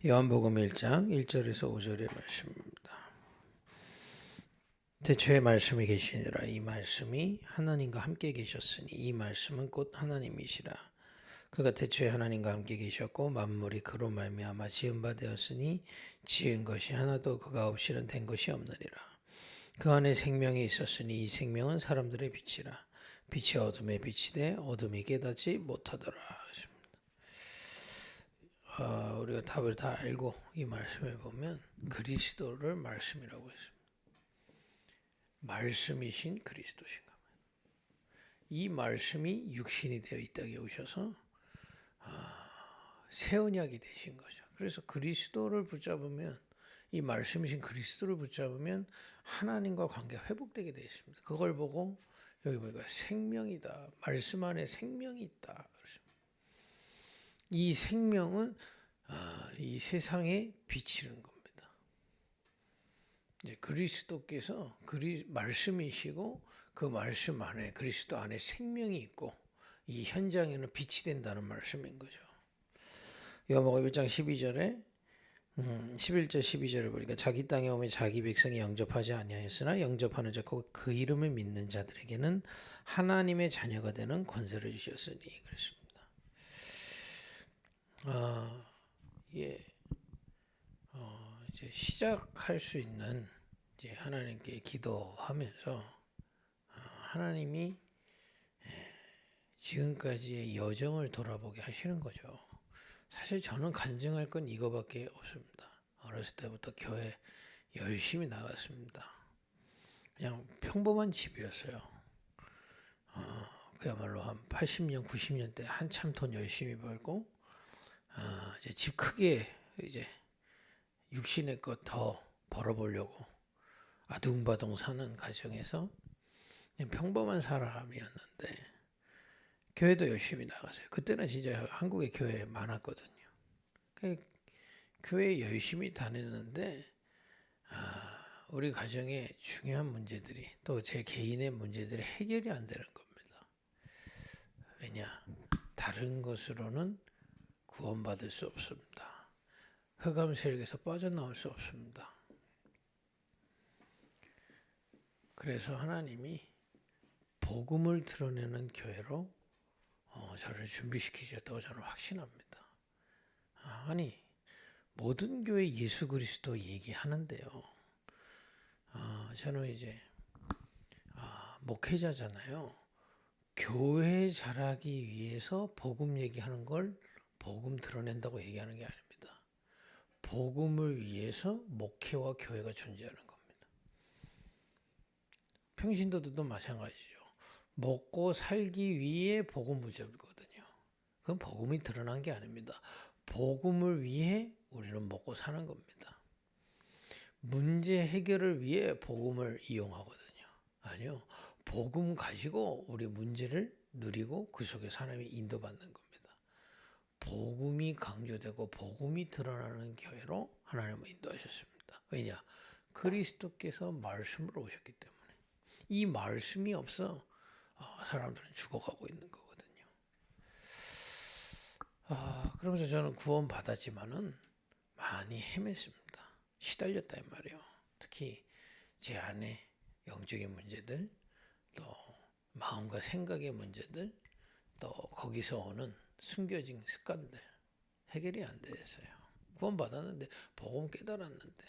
요한복음 1장 1절에서 5절의 말씀입니다. 태초에 말씀이 계시니라. 이 말씀이 하나님과 함께 계셨으니 이 말씀은 곧 하나님이시라. 그가 태초에 하나님과 함께 계셨고 만물이 그로 말미암아 지은 바 되었으니 지은 것이 하나도 그가 없이는 된 것이 없느니라. 그 안에 생명이 있었으니 이 생명은 사람들의 빛이라. 빛이 어둠에 비치되 어둠이 깨닫지 못하더라. 우리가 답을 다 알고 이 말씀에 보면 그리스도를 말씀이라고 했습니다. 말씀이신 그리스도신가. 이 말씀이 육신이 되어 이 땅에 오셔서 새 언약이 되신 거죠. 그래서 그리스도를 붙잡으면 이 말씀이신 그리스도를 붙잡으면 하나님과 관계가 회복되게 되어 있습니다. 그걸 보고 여기 보니까 생명이다. 말씀 안에 생명이 있다. 이 생명은 이 세상에 비치는 겁니다. 이제 그리스도께서 말씀이시고 그 말씀 안에 그리스도 안에 생명이 있고 이 현장에는 빛이 된다는 말씀인 거죠. 요한복음 1장 12절에 11절 12절을 보니까 자기 땅에 오면 자기 백성이 영접하지 아니하였으나 영접하는 자 그 이름을 믿는 자들에게는 하나님의 자녀가 되는 권세를 주셨으니 그랬습니다. 예. 이제 시작할 수 있는 이제 하나님께 기도하면서 하나님이 지금까지의 여정을 돌아보게 하시는 거죠. 사실 저는 간증할 건 이거밖에 없습니다. 어렸을 때부터 교회 열심히 나갔습니다. 그냥 평범한 집이었어요. 그야말로 한 80년, 90년대 한참 돈 열심히 벌고 이제 집 크게 이제 육신의 것 더 벌어보려고 아둥바둥 사는 가정에서 그냥 평범한 사람이었는데 교회도 열심히 나갔어요. 그때는 진짜 한국에 교회 많았거든요. 교회 열심히 다녔는데 우리 가정의 중요한 문제들이 또 제 개인의 문제들이 해결이 안 되는 겁니다. 왜냐? 다른 것으로는 구원받을 수 없습니다. 흑암 세력에서 빠져나올 수 없습니다. 그래서 하나님이 복음을 드러내는 교회로 저를 준비시키셨다고 저는 확신합니다. 아니 모든 교회 예수 그리스도 얘기하는데요. 저는 이제 목회자잖아요. 교회 잘하기 위해서 복음 얘기하는 걸 복음 드러낸다고 얘기하는 게 아닙니다. 복음을 위해서 목회와 교회가 존재하는 겁니다. 평신도들도 마찬가지죠. 먹고 살기 위해 복음 붙잡거든요. 그건 복음이 드러난 게 아닙니다. 복음을 위해 우리는 먹고 사는 겁니다. 문제 해결을 위해 복음을 이용하거든요. 아니요. 복음 가지고 우리 문제를 누리고 그 속에 하나님이 인도받는 겁니다. 복음이 강조되고 복음이 드러나는 교회로 하나님은 인도하셨습니다. 왜냐? 그리스도께서 말씀으로 오셨기 때문에. 이 말씀이 없어 사람들은 죽어가고 있는 거거든요. 그러면서 저는 구원 받았지만은 많이 헤맸습니다. 시달렸다 이 말이에요. 특히 제 안에 영적인 문제들, 또 마음과 생각의 문제들, 또 거기서 오는 숨겨진 습관들 해결이 안 됐어요. 구원 받았는데 복음 깨달았는데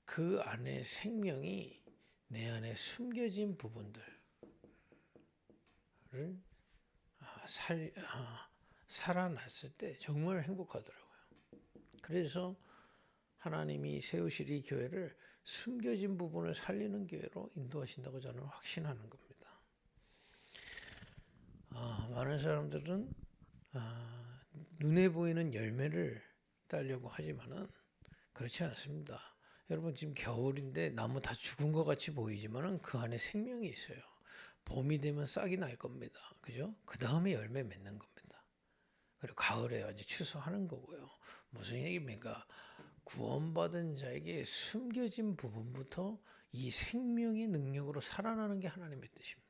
그 안에 생명이 내 안에 숨겨진 부분들을 살아났을 때 정말 행복하더라고요. 그래서 하나님이 세우실 이 교회를 숨겨진 부분을 살리는 교회로 인도하신다고 저는 확신하는 겁니다. 많은 사람들은 눈에 보이는 열매를 따려고 하지만은 그렇지 않습니다. 여러분 지금 겨울인데 나무 다 죽은 것 같이 보이지만은 그 안에 생명이 있어요. 봄이 되면 싹이 날 겁니다. 그죠? 그 다음에 열매 맺는 겁니다. 그리고 가을에 이제 추수하는 거고요. 무슨 얘기입니까? 구원받은 자에게 숨겨진 부분부터 이 생명의 능력으로 살아나는 게 하나님의 뜻입니다.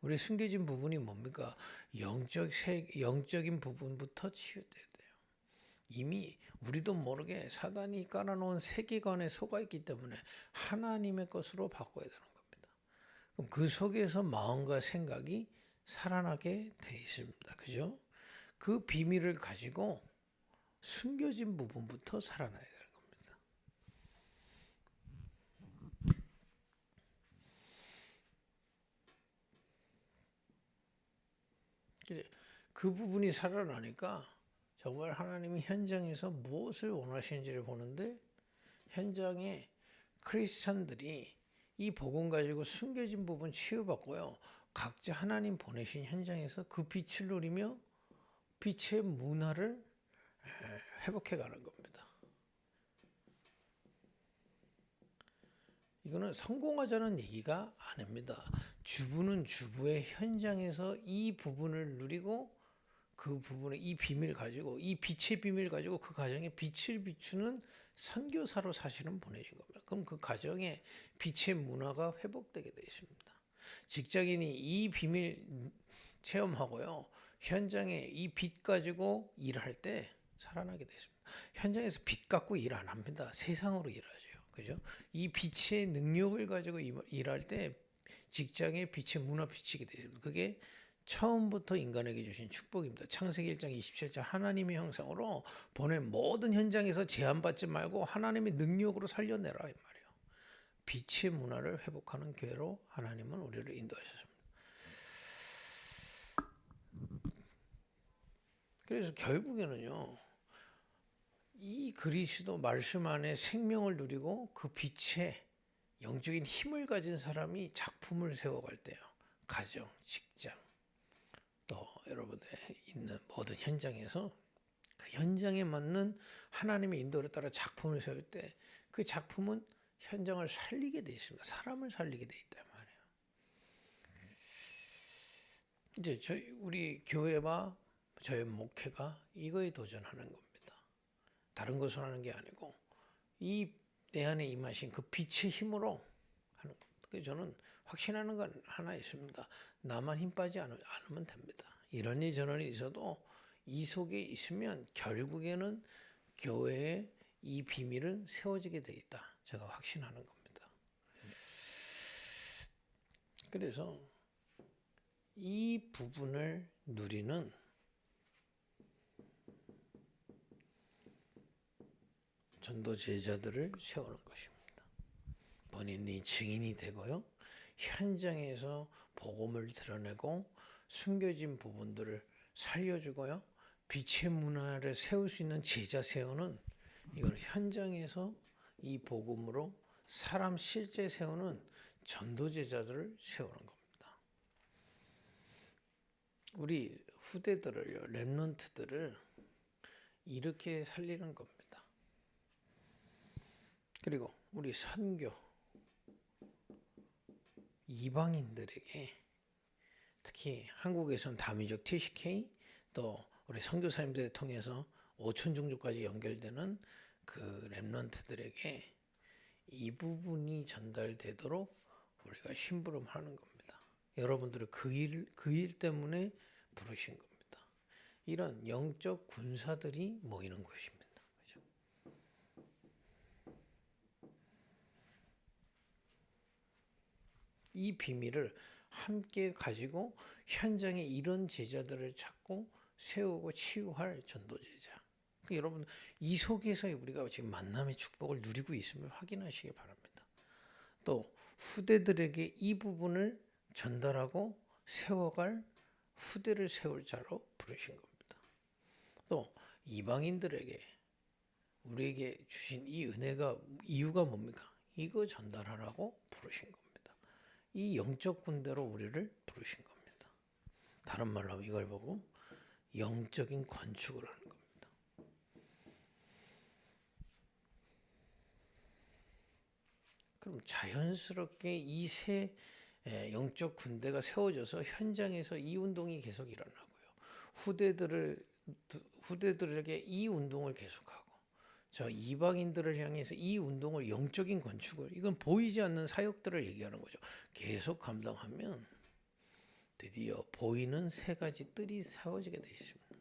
우리 숨겨진 부분이 뭡니까? 영적인 부분부터 치유돼야 돼요. 이미 우리도 모르게 사단이 깔아놓은 세계관에 속아 있기 때문에 하나님의 것으로 바꿔야 되는 겁니다. 그럼 그 속에서 마음과 생각이 살아나게 돼 있습니다. 그죠? 그 비밀을 가지고 숨겨진 부분부터 살아나야 되는 겁니다. 이제 그 부분이 살아나니까 정말 하나님이 현장에서 무엇을 원하시는지를 보는데, 현장에 크리스찬들이 이 복음 가지고 숨겨진 부분 치유받고요, 각자 하나님 보내신 현장에서 그 빛을 누리며 빛의 문화를 회복해 가는 겁니다. 이거는 성공하자는 얘기가 아닙니다. 주부는 주부의 현장에서 이 부분을 누리고 그 부분에 이 비밀 가지고, 이 빛의 비밀 가지고 그 가정에 빛을 비추는 선교사로 사실은 보내진 겁니다. 그럼 그 가정에 빛의 문화가 회복되게 되어 있습니다. 직장인이 이 비밀 체험하고요, 현장에 이 빛 가지고 일할 때 살아나게 되어 있습니다. 현장에서 빛 갖고 일 안 합니다. 세상으로 일하죠. 그죠? 이 빛의 능력을 가지고 일할 때 직장에 빛의 문화 비치게 됩니다. 그게 처음부터 인간에게 주신 축복입니다. 창세기 1장 27절 하나님의 형상으로 보낸 모든 현장에서 제한받지 말고 하나님의 능력으로 살려내라 이 말이에요. 빛의 문화를 회복하는 교회로 하나님은 우리를 인도하셨습니다. 그래서 결국에는요, 이 그리스도 말씀 안에 생명을 누리고 그 빛의 영적인 힘을 가진 사람이 작품을 세워갈 때요, 가정, 직장, 또 여러분들의 있는 모든 현장에서 그 현장에 맞는 하나님의 인도를 따라 작품을 세울 때 그 작품은 현장을 살리게 돼 있습니다. 사람을 살리게 돼 있단 말이에요. 이제 우리 교회와 저희 목회가 이거에 도전하는 겁니다. 다른 것을 하는 게 아니고 이 내 안에 임하신 그 빛의 힘으로 하는 겁니다. 그래서 저는 확신하는 건 하나 있습니다. 나만 힘 빠지 않으면 됩니다. 이러니 저러니 있어도 이 속에 있으면 결국에는 교회에 이 비밀은 세워지게 돼 있다. 제가 확신하는 겁니다. 그래서 이 부분을 누리는 전도 제자들을 세우는 것입니다. 본인이 증인이 되고요, 현장에서 복음을 드러내고 숨겨진 부분들을 살려주고요, 빛의 문화를 세울 수 있는 제자 세우는, 이건 현장에서 이 복음으로 사람 실제 세우는 전도 제자들을 세우는 겁니다. 우리 후대들을요, 렘넌트들을 이렇게 살리는 겁니다. 그리고 우리 선교 이방인들에게, 특히 한국에서는 다민족 TCK, 또 우리 선교사님들을 통해서 5천 종족까지 연결되는 그 렘넌트들에게 이 부분이 전달되도록 우리가 심부름하는 겁니다. 여러분들을 그 일 때문에 부르신 겁니다. 이런 영적 군사들이 모이는 곳입니다. 그렇죠? 이 비밀을 함께 가지고 현장에 이런 제자들을 찾고 세우고 치유할 전도 제자. 여러분, 이 속에서 우리가 지금 만남의 축복을 누리고 있음을 확인하시기 바랍니다. 또 후대들에게 이 부분을 전달하고 세워갈 후대를 세울 자로 부르신 겁니다. 또 이방인들에게 우리에게 주신 이 은혜가 이유가 뭡니까? 이거 전달하라고 부르신 겁니다. 이 영적 군대로 우리를 부르신 겁니다. 다른 말로 하면 이걸 보고 영적인 건축을 하는 겁니다. 그럼 자연스럽게 이 세 영적 군대가 세워져서 현장에서 이 운동이 계속 일어나고요. 후대들에게 이 운동을 계속하고, 저 이방인들을 향해서 이 운동을, 영적인 건축을, 이건 보이지 않는 사역들을 얘기하는 거죠. 계속 감당하면 드디어 보이는 세 가지 뜰이 세워지게 되어 있습니다.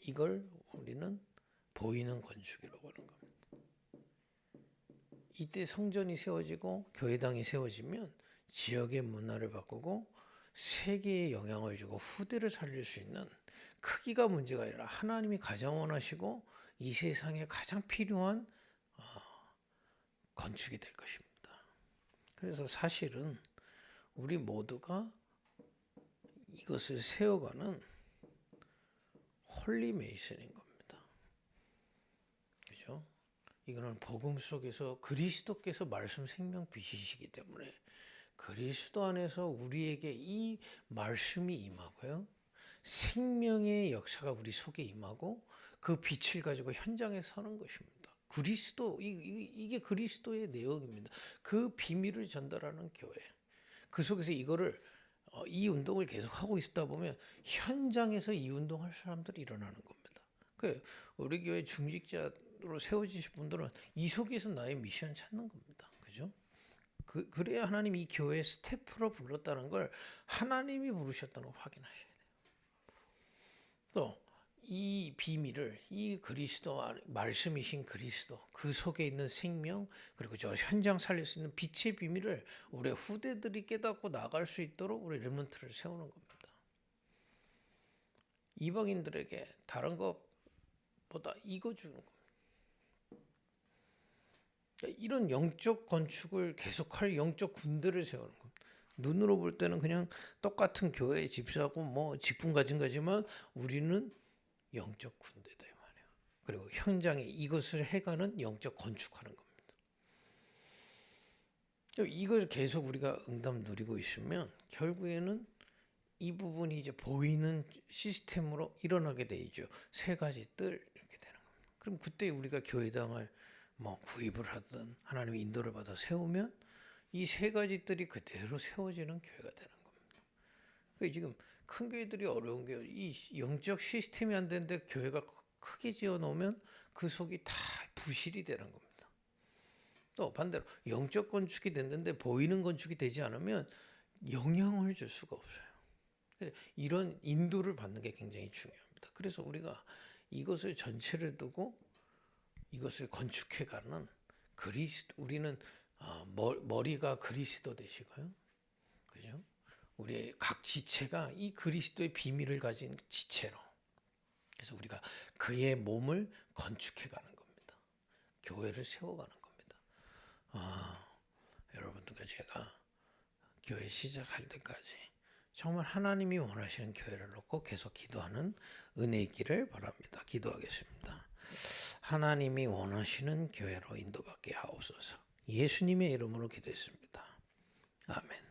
이걸 우리는 보이는 건축이라고 하는 겁니다. 이때 성전이 세워지고 교회당이 세워지면 지역의 문화를 바꾸고 세계에 영향을 주고 후대를 살릴 수 있는 크기가 문제가 아니라 하나님이 가장 원하시고 이 세상에 가장 필요한 건축이 될 것입니다. 그래서 사실은 우리 모두가 이것을 세워가는 홀리 메이슨인 겁니다. 그죠? 이거는 복음 속에서 그리스도께서 말씀 생명 빛이시기 때문에 그리스도 안에서 우리에게 이 말씀이 임하고요. 생명의 역사가 우리 속에 임하고 그 빛을 가지고 현장에 서는 것입니다. 그리스도 이게 그리스도의 내용입니다. 그 비밀을 전달하는 교회. 그 속에서 이거를 이 운동을 계속 하고 있다 보면 현장에서 이 운동할 사람들이 일어나는 겁니다. 그 우리 교회 중직자로 세워지신 분들은 이 속에서 나의 미션 찾는 겁니다. 그죠? 그래야 하나님 이 교회 스태프로 불렀다는 걸 하나님이 부르셨다는 걸 확인하셔야 돼요. 또 이 비밀을 이 그리스도 말씀이신 그리스도 그 속에 있는 생명 그리고 저 현장 살릴 수 있는 빛의 비밀을 우리 후대들이 깨닫고 나갈 수 있도록 우리 렘넌트를 세우는 겁니다. 이방인들에게 다른 것보다 이거 주는 겁니다. 이런 영적 건축을 계속할 영적 군대를 세우는 겁니다. 눈으로 볼 때는 그냥 똑같은 교회 집사고 뭐 직분 가진 거지만 우리는 영적 군대다 이 말이에요. 그리고 현장에 이것을 해가는 영적 건축하는 겁니다. 이걸 계속 우리가 응답 누리고 있으면 결국에는 이 부분이 이제 보이는 시스템으로 일어나게 되죠. 세 가지 뜰 이렇게 되는 겁니다. 그럼 그때 우리가 교회당을 뭐 구입을 하든 하나님의 인도를 받아 세우면 이 세 가지 뜰이 그대로 세워지는 교회가 되는 겁니다. 그러니까 지금 큰 교회들이 어려운 게 이 영적 시스템이 안 되는데 교회가 크게 지어 놓으면 그 속이 다 부실이 되는 겁니다. 또 반대로 영적 건축이 됐는데 보이는 건축이 되지 않으면 영향을 줄 수가 없어요. 이런 인도를 받는 게 굉장히 중요합니다. 그래서 우리가 이것을 전체를 두고 이것을 건축해가는 그리스도 우리는 머리가 그리스도 되시고요, 그죠? 우리의 각 지체가 이 그리스도의 비밀을 가진 지체로. 그래서 우리가 그의 몸을 건축해가는 겁니다. 교회를 세워가는 겁니다. 여러분들과 제가 교회 시작할 때까지 정말 하나님이 원하시는 교회를 놓고 계속 기도하는 은혜 있기를 바랍니다. 기도하겠습니다. 하나님이 원하시는 교회로 인도받게 하옵소서. 예수님의 이름으로 기도했습니다. 아멘.